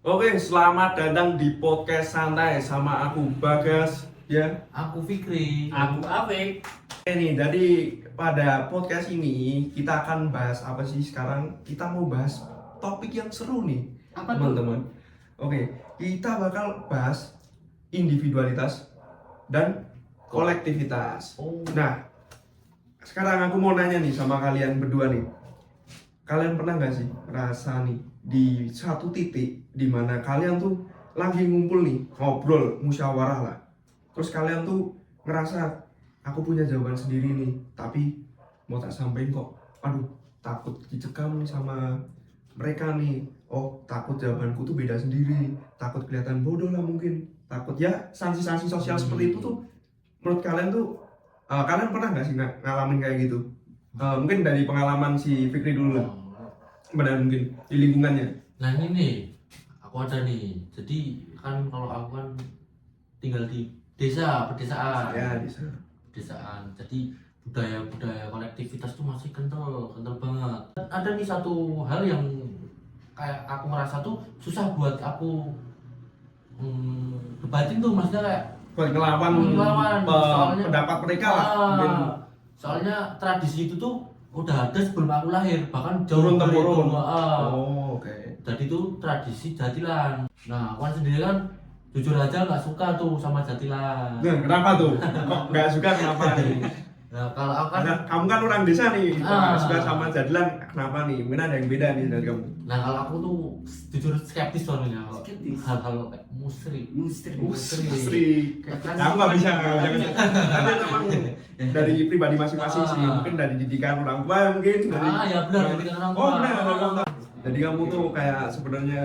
Oke, selamat datang di podcast santai sama aku Bagas ya. Aku Fikri. Aku Afik. Ini jadi pada podcast ini kita akan bahas apa sih sekarang? Kita mau bahas topik yang seru nih, Apa tuh? teman-teman. Oke, kita bakal bahas individualitas dan kolektivitas. Oh. Nah, sekarang aku mau nanya nih sama kalian berdua nih. Kalian pernah nggak sih rasa nih di satu titik di mana kalian tuh lagi ngumpul nih, ngobrol, musyawarah lah. Terus kalian tuh ngerasa aku punya jawaban sendiri nih, tapi mau tak sampein kok. Aduh, takut dicekam nih sama mereka nih. Oh, takut jawabanku tuh beda sendiri. Takut kelihatan bodoh lah mungkin. Takut ya sanksi-sanksi sosial seperti itu tuh. Menurut kalian tuh kalian pernah nggak sih ngalamin kayak gitu? Mungkin dari pengalaman si Fikri dulu lah. Benar mungkin di lingkungannya. Nah ini nih, aku ada nih. Jadi kan kalau aku kan tinggal di pedesaan. Ya, di sana. Pedesaan. Jadi budaya kolektivitas tuh masih kental banget. Ada nih satu hal yang kayak aku ngerasa tuh susah buat aku debatin tuh, maksudnya kayak Buat ngelawan soalnya pendapat mereka lah. Mungkin soalnya tradisi itu tuh udah ada sebelum aku lahir, bahkan turun dari temurun. itu. Oh, oke. Jadi itu tradisi Jatilan. Nah, aku kan sendiri kan jujur aja nggak suka tuh sama Jatilan. Nah, kenapa tuh? Kok nggak suka kenapa nih? Nah, kalau aku kan, Karena kamu kan orang desa nih, kok nggak Ah. suka sama jadilan, kenapa nih? Mungkin ada yang beda nih dari kamu. nah kalau aku tuh jujur skeptis soalnya kalau Skeptis. hal-hal kayak musrik. Sri, kamu nggak bisa jangan. Tapi memang dari pribadi masing-masing sih, mungkin dari didikan orang tua mungkin. Dari, Ya benar, didikan orang tua. Oh benar, dari orang tua. Jadi kamu tuh kayak sebenarnya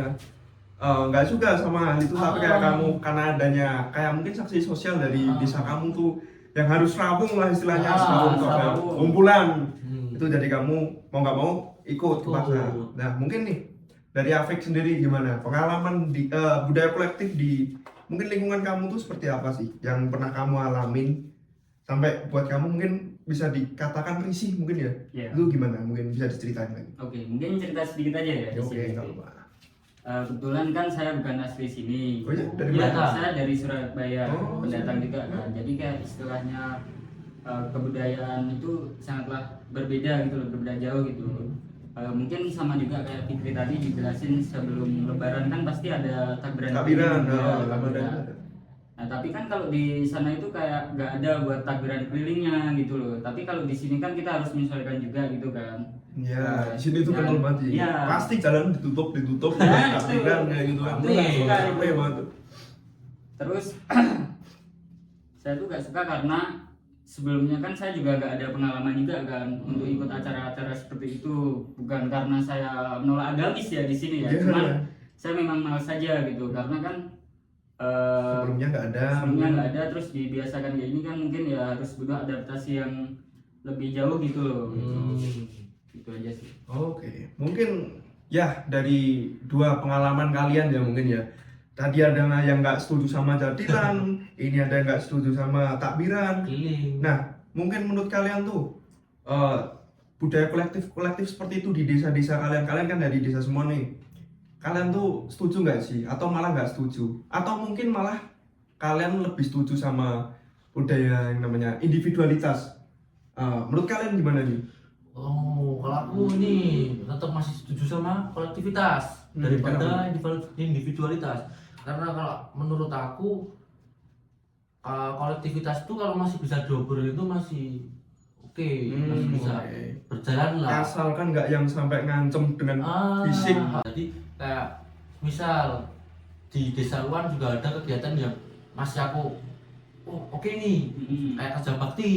nggak suka sama hal itu, tapi kayak kamu karena adanya kayak mungkin saksi sosial dari desa kamu tuh yang harus rabung lah istilahnya, Serabung. kumpulan. Hmm. Itu jadi kamu mau nggak mau ikut kepaksa. Nah mungkin nih dari Afik sendiri gimana pengalaman di budaya kolektif di mungkin lingkungan kamu tuh seperti apa sih yang pernah kamu alamin sampai buat kamu mungkin bisa dikatakan risih mungkin ya? Iya. Itu gimana mungkin bisa diceritain lagi? Oke, mungkin cerita sedikit aja ya di Oke, sini. nggak apa-apa. Kebetulan kan saya bukan asli sini. Oh iya, dari Iya, mana? saya dari Surabaya, Oh, pendatang Surabaya. juga kan. Jadi kayak istilahnya kebudayaan itu sangatlah berbeda gitu loh, berbeda jauh gitu. Mungkin sama juga kayak Fikri tadi dijelasin sebelum Lebaran kan pasti ada takbiran. Takbiran, juga, Ramadan. Nah tapi kan kalau di sana itu kayak nggak ada buat takbiran kelilingnya gitu loh. Tapi kalau di sini kan kita harus menyesuaikan juga gitu kan. Ya, di sini tuh Nah, kental banget sih. iya. Pasti jalan ditutup, Nah, takbiran itu. kayak gitu kan. Nih, Capek banget tuh. Terus saya tuh gak suka karena sebelumnya kan saya juga gak ada pengalaman juga kan untuk ikut acara-acara seperti itu. Bukan karena saya menolak agamis ya di sini ya. Iya. Cuman saya memang malas saja gitu karena kan Sebelumnya nggak ada. sebelumnya nggak ada, terus dibiasakan kayak ini kan mungkin ya harus butuh adaptasi yang lebih jauh gitu loh. Gitu aja sih. Oke, mungkin ya dari dua pengalaman kalian ya mungkin ya. Tadi ada yang nggak setuju sama jadilan, ini ada yang nggak setuju sama takbiran. Keliling. Nah, mungkin menurut kalian tuh budaya kolektif seperti itu di desa-desa kalian kan dari desa semua nih. Kalian tuh setuju nggak sih? Atau malah nggak setuju? Atau mungkin malah kalian lebih setuju sama budaya yang namanya individualitas? Menurut kalian gimana nih? Oh, kalau aku ini tetap masih setuju sama kolektivitas daripada individualitas. Karena kalau menurut aku kolektivitas itu kalau masih bisa diobrolin itu masih oke, masih bisa Oke. berjalan lah. Asalkan nggak yang sampai ngancem dengan fisik. Jadi kayak misal di desa luar juga ada kegiatan yang masih aku oke nih, kayak kerja bakti,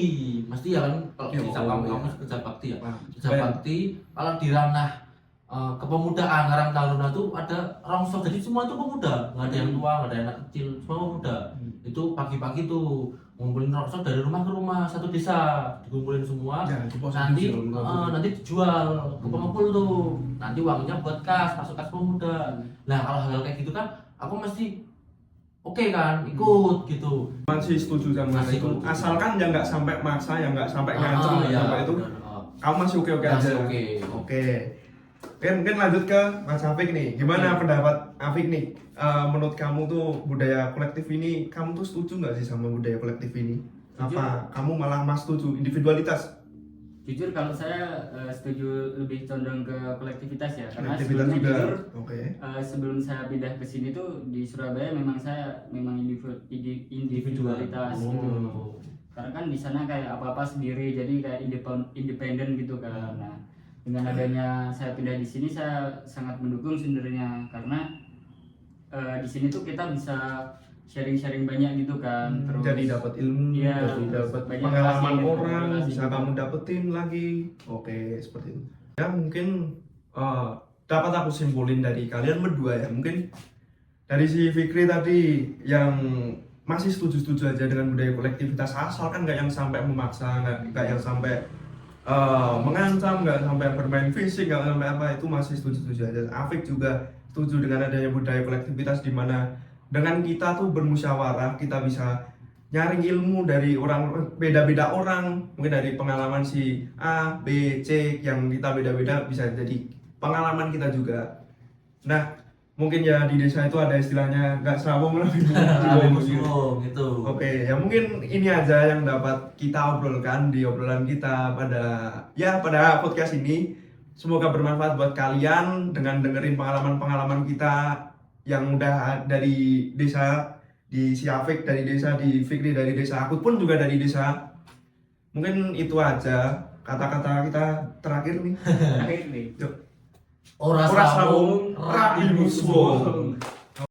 mesti ya kan kalau Ya, di desa oh, kamu iya. kerja bakti ya. Wah, Kerja bakti kalau di ranah kepemudaan Karang Taruna tuh ada rongsok, jadi semua itu pemuda, nggak ada yang tua, nggak ada yang anak kecil, semua pemuda. Itu pagi-pagi tuh ngumpulin rongsok dari rumah ke rumah, satu desa dikumpulin semua. Ya, itu positif Nanti sih kalau menurut aku. nanti dijual ke pengepul tuh, nanti uangnya buat kas, masuk kas pemuda. Nah kalau hal-hal kayak gitu kan aku mesti oke kan, ikut gitu. Masih setuju sama Masih itu. setuju. Asalkan yang nggak sampai maksa, yang nggak sampai ngancem ya, sampai itu, benar. kamu masih oke-oke Masih aja. oke. Oke. Mungkin lanjut ke Mas Afik nih. Gimana pendapat Afik nih? Menurut kamu tuh budaya kolektif ini, kamu tuh setuju nggak sih sama budaya kolektif ini? Apa kamu malah mas setuju individualitas? Jujur kalau saya setuju lebih condong ke kolektivitas ya, karena Kolektivitas sebelumnya juga. jujur Oke. sebelum saya pindah ke sini tuh di Surabaya memang saya individualitas gitu. Oh. Karena kan di sana kayak apa-apa sendiri, jadi kayak independen gitu kan. Nah, dengan adanya saya pindah di sini saya sangat mendukung sebenarnya, karena di sini tuh kita bisa sharing-sharing banyak gitu kan. Terus Jadi dapat ilmu, Iya, jadi dapat banyak pengalaman relasi gitu, orang, relasi bisa gitu. kamu dapetin lagi. Oke, seperti itu. Ya mungkin dapat aku simpulin dari kalian berdua ya. Mungkin dari si Fikri tadi yang masih setuju-setuju aja dengan budaya kolektivitas, asalkan nggak yang sampai memaksa, nggak yang sampai mengancam, nggak sampai bermain fisik, nggak sampai apa, itu masih setuju-setuju aja. Afik juga setuju dengan adanya budaya kolektivitas di mana dengan kita tuh bermusyawarah kita bisa nyaring ilmu dari orang beda-beda orang, mungkin dari pengalaman si A, B, C yang kita beda-beda bisa jadi pengalaman kita juga. Nah mungkin ya di desa itu ada istilahnya nggak serawong lebih Muslim gitu. Oke, ya mungkin ini aja yang dapat kita obrolkan di obrolan kita pada podcast ini. Semoga bermanfaat buat kalian dengan dengerin pengalaman-pengalaman kita yang udah dari desa, di si Afik dari desa, di Fikri dari desa, aku pun juga dari desa. Mungkin itu aja kata-kata kita terakhir nih. akhir nih. Yuk. Ora Ora sawung, sawung, rabi muswong.